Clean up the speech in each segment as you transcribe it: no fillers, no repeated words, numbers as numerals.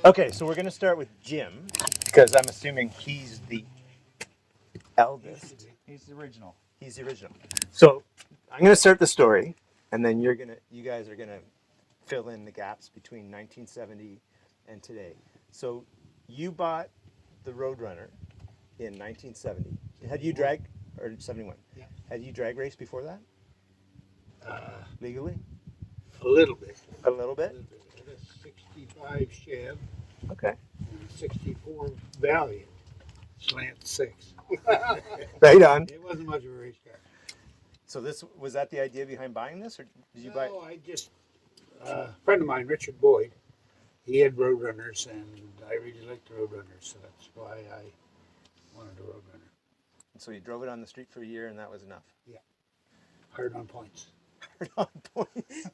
Okay, so we're going to start with Jim, because I'm assuming he's the eldest. He's the original. He's the original. So I'm going to start the story, and then you guys are going to fill in the gaps between 1970 and today. So you bought the Roadrunner in 1970. Had you drag, or 71? Yeah. Had you drag raced before that? Legally? A little bit. A little bit? I had a 65 Chev Okay. and a 64 Valiant slant 6. Right on. It wasn't much of a race car. So was that the idea behind buying this, or did you buy? No, I just a friend of mine, Richard Boyd, he had Roadrunners, and I really liked the Roadrunners, so that's why I wanted a Roadrunner. So you drove it on the street for a year, and that was enough. Yeah, hard on points. Hard on points.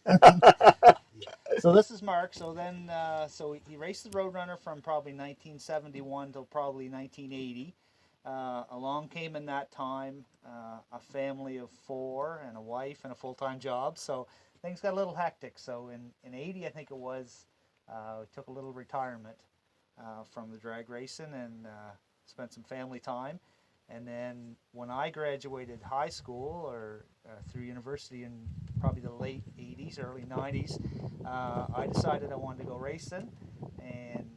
So this is Mark. So then, so he raced the Roadrunner from probably 1971 till probably 1980. Along came in that time a family of 4 and a wife and a full-time job. So things got a little hectic. So in 80, I think it was, took a little retirement from the drag racing and spent some family time. And then when I graduated high school or through university in probably the late 80s, early 90s, I decided I wanted to go racing, and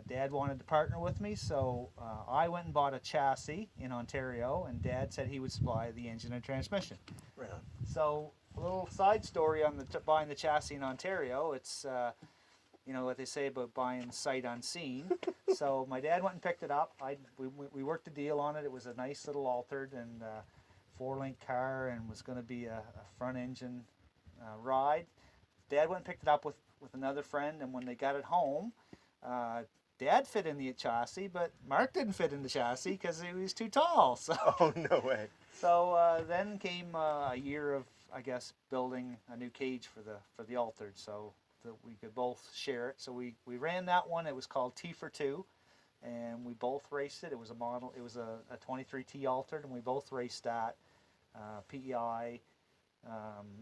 Dad wanted to partner with me, so I went and bought a chassis in Ontario, and Dad said he would supply the engine and transmission. Right on. So a little side story on buying the chassis in Ontario. It's you know what they say about buying sight unseen. So my dad went and picked it up. We worked a deal on it. It was a nice little altered and 4-link car, and was going to be a front engine ride. Dad went and picked it up with another friend, and when they got it home, Dad fit in the chassis, but Mark didn't fit in the chassis because he was too tall. So Oh, no way. so then came a year of, I guess, building a new cage for the altered, so that we could both share it. So we ran that one. It was called T for 2, and we both raced it. It was a model. It was a 23T altered, and we both raced that. PEI,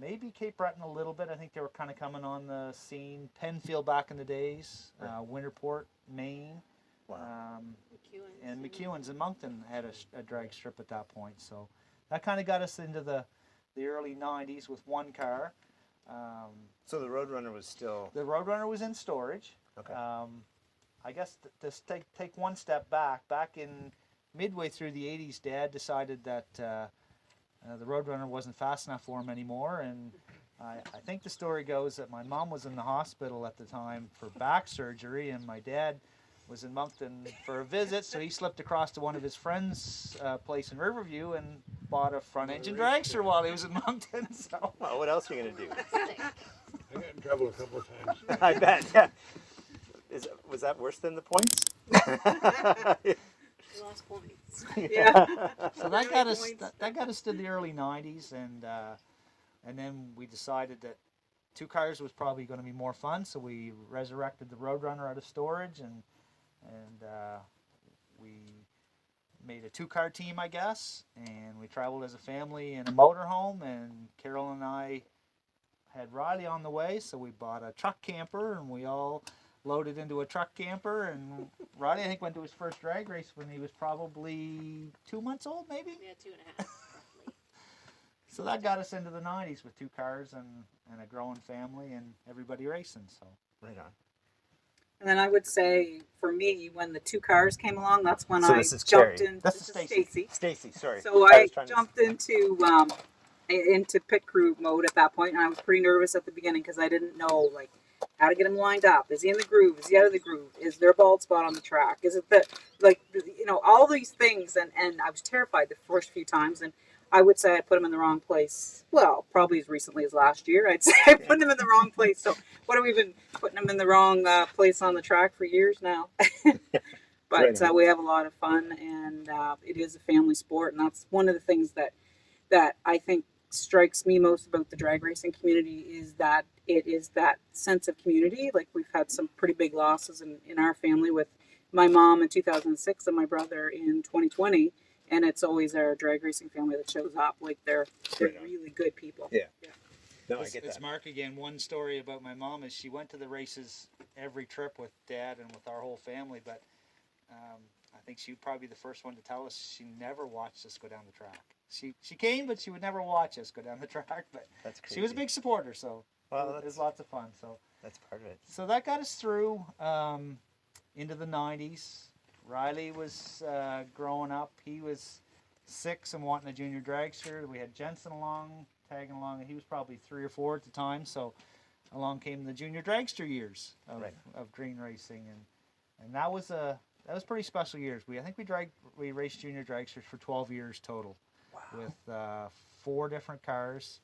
maybe Cape Breton a little bit. I think they were kind of coming on the scene. Penfield back in the days. Winterport, Maine. Wow. And McEwen's in Moncton had a drag strip at that point. So that kind of got us into the early 90s with one car. So the Roadrunner was still... The Roadrunner was in storage. Okay. I guess to take one step back in midway through the 80s, Dad decided that the Roadrunner wasn't fast enough for him anymore, and I think the story goes that my mom was in the hospital at the time for back surgery, and my dad was in Moncton for a visit, so he slipped across to one of his friends' place in Riverview and bought a front-engine dragster while he was in Moncton. So. Well, what else are you going to do? I got in trouble a couple of times. I bet, yeah. Was that worse than the points? We lost points. Yeah. So that got us to the early 90s, and then we decided that 2 cars was probably going to be more fun, so we resurrected the Roadrunner out of storage, and we made a 2-car team, I guess, and we traveled as a family in a motorhome, and Carol and I had Riley on the way, so we bought a truck camper, and we all loaded into a truck camper, and Riley, I think, went to his first drag race when he was probably 2 months old, maybe? Yeah, 2.5, roughly. So that got us into the 90s with 2 cars and a growing family and everybody racing. So Right on. And then I would say, for me, when the 2 cars came along, that's when So I this is jumped Carrie. in. This is Stacy. Stacy, sorry. So I I was trying to- jumped into pit crew mode at that point, and I was pretty nervous at the beginning because I didn't know how to get him lined up. Is he in the groove? Is he out of the groove? Is there a bald spot on the track? Is it all these things, and I was terrified the first few times, and I would say I put him in the wrong place. Well, probably as recently as last year, I'd say I put him in the wrong place. So what have we been putting him in the wrong place on the track for years now? But Right. We have a lot of fun, and it is a family sport, and that's one of the things that I think strikes me most about the drag racing community is that it is that sense of community. Like, we've had some pretty big losses in our family, with my mom in 2006 and my brother in 2020, and it's always our drag racing family that shows up. Like, they're Right on. really good people. Yeah. No, I It's, get it's that. Mark again. One story about my mom is she went to the races every trip with Dad and with our whole family, but I think she would probably be the first one to tell us she never watched us go down the track. She came, but she would never watch us go down the track. But That's crazy. she was a big supporter, so Well, it was lots of fun. So that's part of it. so that got us through into the 90s. Riley was growing up. He was 6 and wanting a junior dragster. We had Jensen tagging along, and he was probably 3 or 4 at the time. So along came the junior dragster years of green racing, and that was pretty special years. I think we raced junior dragsters for 12 years total, with 4 different cars.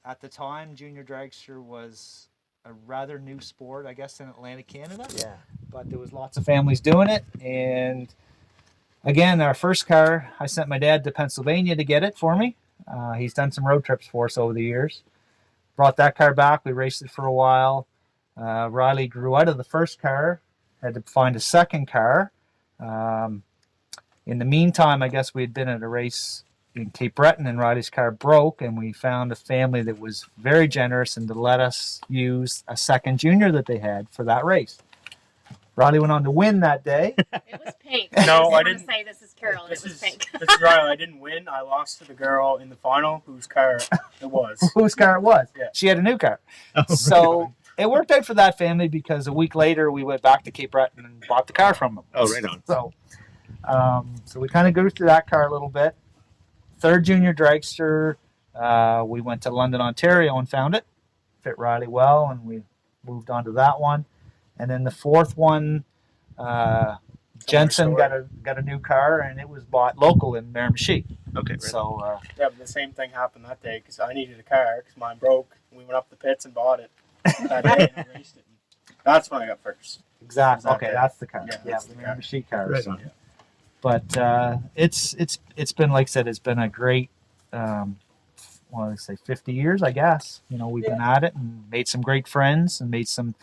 At the time, junior dragster was a rather new sport, I guess, in Atlantic Canada. Yeah. But there was lots of families doing it, and again, our first car, I sent my dad to Pennsylvania to get it for me. He's done some road trips for us over the years. Brought that car back. We raced it for a while. Riley grew out of the first car, had to find a second car. In the meantime, I guess we had been at a race in Cape Breton, and Riley's car broke, and we found a family that was very generous and to let us use a second junior that they had for that race. Riley went on to win that day. It was pink. No, I I didn't. just want to say this is Carol, and This it was is pink. this is Riley. I didn't win. I lost to the girl in the final whose car it was. Whose car it was? Yeah. She had a new car. Oh, So it worked out for that family because a week later we went back to Cape Breton and bought the car from them. Oh, right on. So we kind of go through that car a little bit. Third junior dragster, we went to London, Ontario, and found it. Fit Riley well, and we moved on to that one. And then the fourth one, Jensen got a new car, and it was bought local in Miramichi. Okay. Right. So Yeah, but the same thing happened that day because I needed a car because mine broke. We went up the pits and bought it that day and I raced it. That's when I got first. exactly. that Okay, day. that's the car. Yeah, Yeah, that's the the car. Miramichi car. Right So. on. But it's been, like I said, it's been a great, well, let's say 50 years, I guess. You know, we've been at it and made some great friends and made some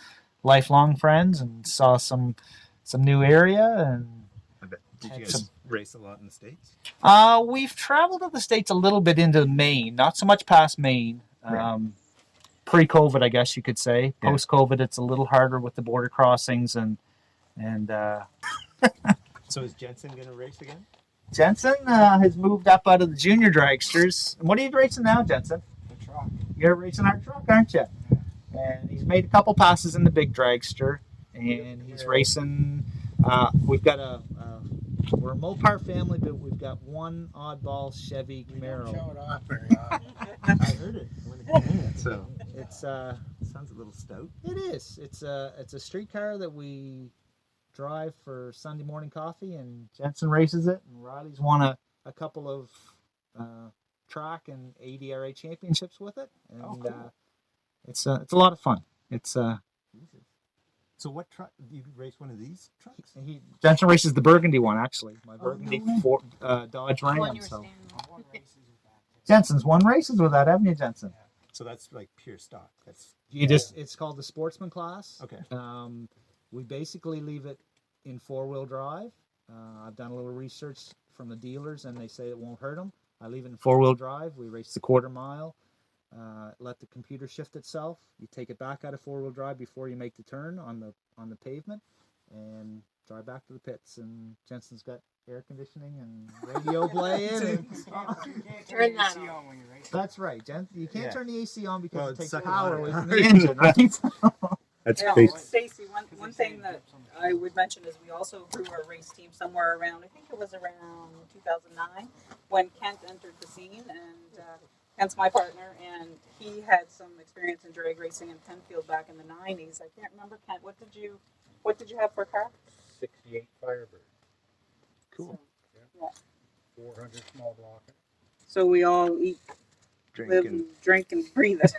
lifelong friends and saw some new area. And I bet. Did you Had guys some- race a lot in the States? we've traveled to the States a little bit into Maine, not so much past Maine. Right. Pre-COVID, I guess you could say. Yeah. Post-COVID, it's a little harder with the border crossings and So is Jensen going to race again? Jensen has moved up out of the junior dragsters. And what are you racing now, Jensen? The truck. You're racing our truck, aren't you? And he's made a couple passes in the big dragster, and he's racing. We've got we're a Mopar family, but we've got one oddball Chevy We don't Camaro. show it off very often. I heard it when it came in. So It's sounds a little stout. it is. It's a street car that we drive for Sunday morning coffee, and Jensen races it, and Riley's won a couple of track and ADRA championships with it, and cool. it's a lot of fun. It's So what truck? Do you race one of these trucks? Jensen races the Burgundy one, actually. My Oh, Burgundy no way. Ford, Dodge One Ram. you were So standing on. Jensen's won races with that, haven't you, Jensen? So that's like pure stock. That's It's called the Sportsman class. okay. We basically leave it in 4-wheel drive. I've done a little research from the dealers, and they say it won't hurt them. I leave it in 4-wheel drive. We race the quarter mile. Let the computer shift itself. You take it back out of 4-wheel drive before you make the turn on the pavement, and drive back to the pits. And Jensen's got air conditioning and radio playing. And Turn that on. when you race. that's right, you can't Yeah. turn the AC on because Well, it it's takes sucking power water. away from the engine, right? That's Yeah, crazy. Stacy, one thing that I would mention is we also grew our race team somewhere around, I think it was around 2009, when Kent entered the scene, and Kent's my partner, and he had some experience in drag racing in Penfield back in the 90s. I can't remember, Kent, what did you have for a car? 68 Firebird. Cool. Yeah. 400 small block. So we all eat, live, Drinking. and drink, and breathe it.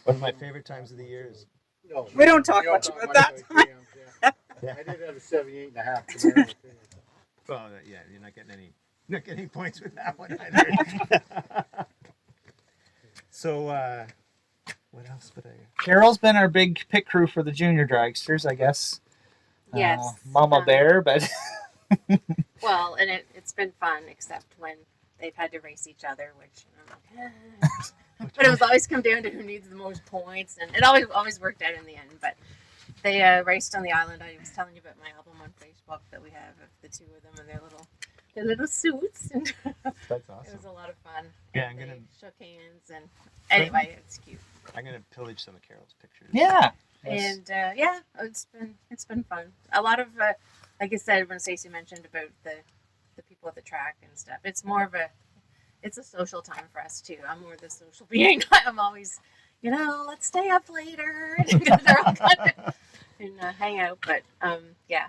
One of my favorite times of the year is No, We don't talk much about that about GMs, yeah. Yeah. I did have a 78 and a half Camaro too. well, yeah, you're not getting any points with that one either. So what else would I? Carol's been our big pit crew for the junior dragsters, I guess. Yes. Mama Bear, but Well, and it's been fun, except when they've had to race each other, which But it was always come down to who needs the most points, and it always worked out in the end. But they raced on the island. I was telling you about my album on Facebook that we have of the two of them and their little suits, and That's it awesome. was a lot of fun. Yeah, And I'm they gonna shook hands, and anyway, it's cute. pillage some of Carol's pictures. Yeah. And yeah, it's been fun. A lot of like I said when Stacey mentioned about the people at the track and stuff. It's more of it's a social time for us too. I'm more the social being. I'm always, let's stay up later because they're all kind of and hang out. But yeah,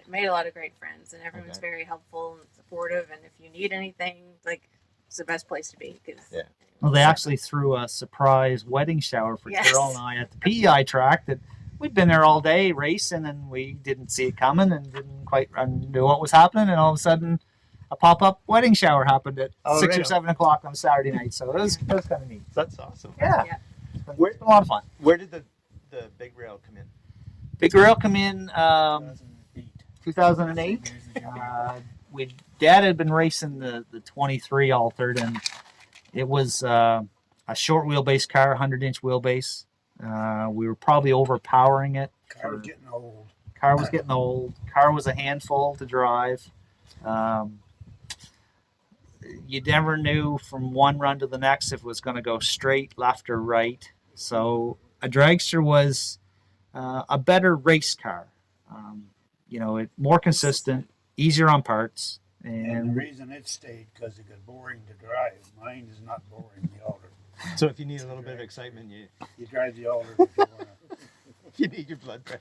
made a lot of great friends, and everyone's Okay. very helpful and supportive. And if you need anything, like it's the best place to be. Cause, Yeah. Well, they actually threw a surprise wedding shower for Yes. Carol and I at the PEI track. That we'd been there all day racing, and we didn't see it coming, and didn't quite know what was happening. And all of a sudden, a pop-up wedding shower happened at Oh, 6 right or 7 o'clock on Saturday night. So it was kind of neat. That's awesome. Yeah, Yeah. Where- it's been a lot of fun. Where did the big rail come in? Big Rail come in 2008. 2008. Dad had been racing the 23 altered, and it was a short wheelbase car, 100-inch wheelbase. We were probably overpowering it. Car was getting old. Car was getting old. Car was a handful to drive. You never knew from one run to the next if it was going to go straight, left, or right. So a dragster was a better race car. More consistent, easier on parts, And the and reason it stayed because it got boring to drive. Mine is not boring, the Alder. So if you need a little bit of excitement, You drive the Alder if you want to. you need your blood pressure.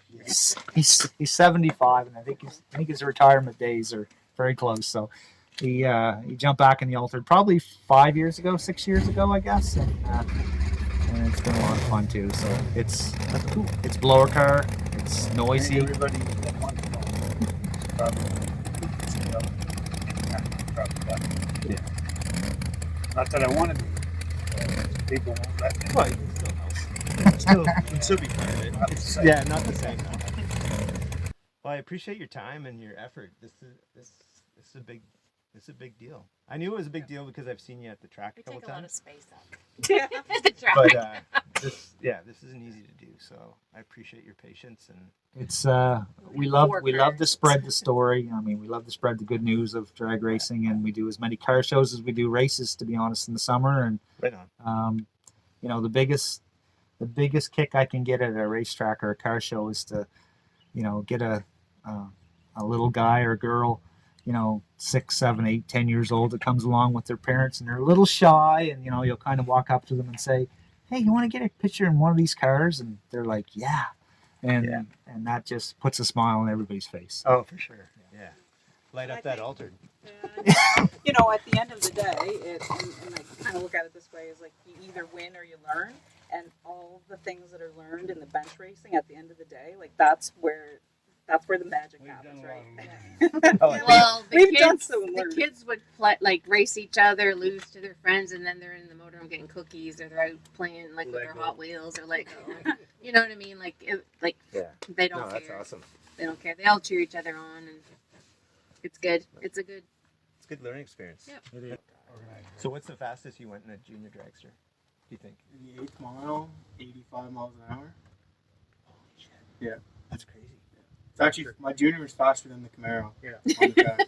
he's 75, and I think his retirement days are very close. So he jumped back in the altered probably 6 years ago, I guess, and it's been a lot of fun too. So it's cool. It's blower car. It's noisy. Everybody that wants to know is probably Yeah. Not that I want to be. People won't let me. Well, you can still help. You'd still be part of it. Not the same. Yeah, not the same. Well, I appreciate your time and your effort. This is a big deal. I knew it was a big deal because I've seen you at the track We a couple take a lot of times. space up. Yeah. The track. But this isn't easy to do. So I appreciate your patience and It's we love to spread the story. I mean, we love to spread the good news of drag racing, and we do as many car shows as we do races. To be honest, in the summer, and right on. the biggest kick I can get at a racetrack or a car show is to, get a little guy or girl, 6, 7, 8, 10 years old that comes along with their parents, and they're a little shy, and you'll kind of walk up to them and say, "Hey, you want to get a picture in one of these cars?" And they're like, "Yeah." And that just puts a smile on everybody's face. Oh, for sure. Yeah. Light up that altered. At the end of the day, and I kind of look at it this way, is like you either win or you learn, and all the things that are learned in the bench racing at the end of the day, like that's where the magic happens, right? Oh, I think- Well, We've done some the learning. kids would like race each other, lose to their friends, and then they're in the motorhome getting cookies, or they're out playing with their Lego. Hot Wheels or Lego. You know what I mean? Like Yeah. they don't No, that's care. awesome. They don't care. They all cheer each other on, and it's good. It's a good. It's a good learning experience. Yep. So what's the fastest you went in a junior dragster? Do you think? In the 8th mile, 85 miles an hour. Yeah. That's crazy. It's actually, my junior was faster than the Camaro. Yeah. On the track,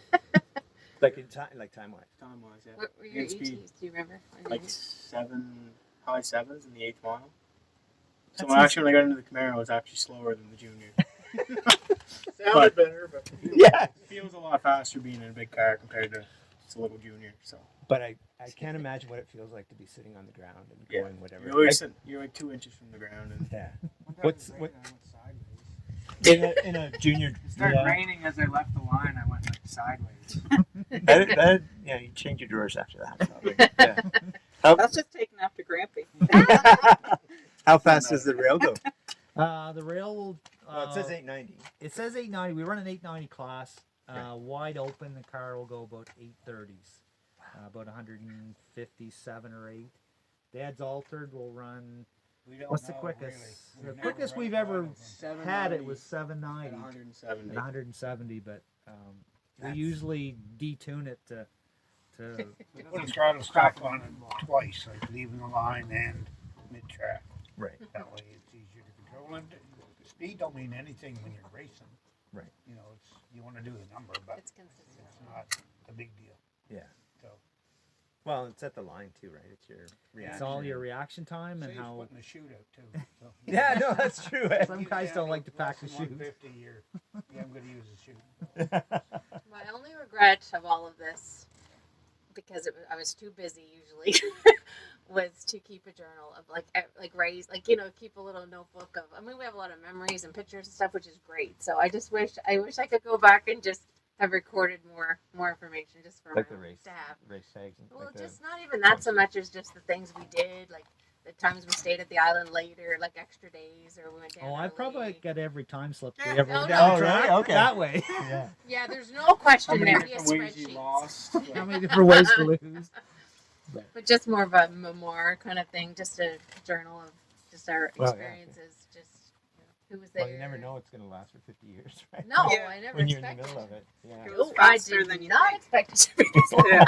Like in time, time wise. time-wise, yeah. What were your Good speed. ETs? Do you remember? Like high 7s in the 8th mile. So That's when I got into the Camaro, it was actually slower than the junior. Sounded better, but Yeah. It feels a lot faster being in a big car compared to a little junior. So But I can't imagine what it feels like to be sitting on the ground and Yeah. going whatever. you're like 2 inches from the ground, and Yeah. what? In a junior. It started Yeah. raining as I left the line. I went like sideways. You change your drawers after that. Yeah. That's just taken after Grampy. How fast does the rail go? The rail will. Well, it says 890. It says 890. We run an 890 class. Wide open, the car will go about 830s. About 157 or 8. Dad's altered will run. What's the quickest? The quickest we've ever had it was 790 170. at 170, but we usually detune it to I put a throttle stop on it twice, like leaving the line and mid-track. Right. That way it's easier to control. And the speed don't mean anything when you're racing. Right. You know, it's you want to do the number, but It's consistent. it's not a big deal. Yeah. So Well, it's at the line too, right? It's your reaction. It's all your reaction time and saves how. putting the chute out too. So. Yeah, no, that's true. Some guys don't like to pack the chute. 150, I'm going to use the chute. My only regret of all of this, because I was too busy usually, was to keep a journal of like Ray's, like, you know, keep a little notebook of. I mean, we have a lot of memories and pictures and stuff, which is great. So I wish I could go back and just have recorded more information just for Like my the own race, to have. race tags. And Well, like just not even that so much as just the things we did, like the times we stayed at the island later, like extra days, or we went down. Oh, I probably early. get every time slip we Yeah. ever Oh, went no. down Oh, the track really? Okay. that way. Yeah. Yeah, there's no question How many there. Be a different ways you spreadsheet. lost? How many different ways to lose? But just more of a memoir kind of thing, just a journal of just our Well, yeah. experiences, just who was there. Well, you never know it's going to last for 50 years, right? No, Yeah. I never When you're in expected the middle it. of it. Yeah. It was Oh, I faster did than you not think. expect it to be this long.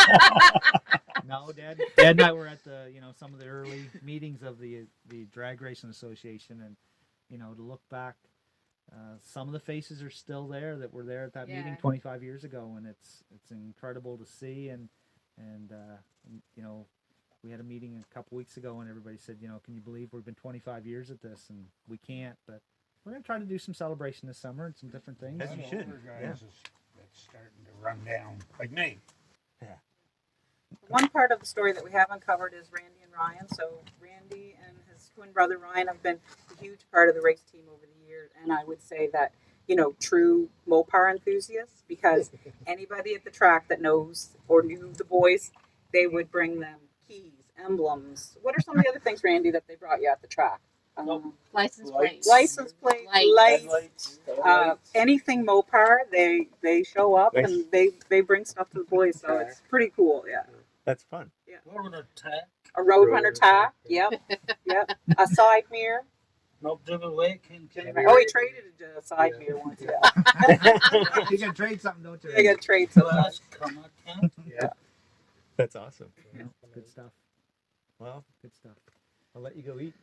No, Dad and I were at the some of the early meetings of the drag racing association, and to look back, some of the faces are still there that were there at that meeting Yeah. 25 years ago, and it's incredible to see. And we had a meeting a couple weeks ago, and everybody said, can you believe we've been 25 years at this, and we can't, but we're gonna try to do some celebration this summer and some different things. As you One of the should, older guys yeah. that's starting to run down, like me. One part of the story that we haven't covered is Randy and Ryan. So Randy and his twin brother Ryan have been a huge part of the race team over the years, and I would say that true Mopar enthusiasts, because anybody at the track that knows or knew the boys, they would bring them keys, emblems. What are some of the other things, Randy, that they brought you at the track? License Lights. plate. License plate, lights, Headlights, taillights. anything Mopar. They show up Nice. and they bring stuff to the boys, so it's pretty cool. Yeah. That's fun. A Roadrunner tack. Yep. Yep. A side mirror. Oh, he traded a side mirror once. Yeah. You can trade something, don't you? They got trade sometimes. Yeah. That's awesome. Good stuff. Well, Good stuff. I'll let you go eat.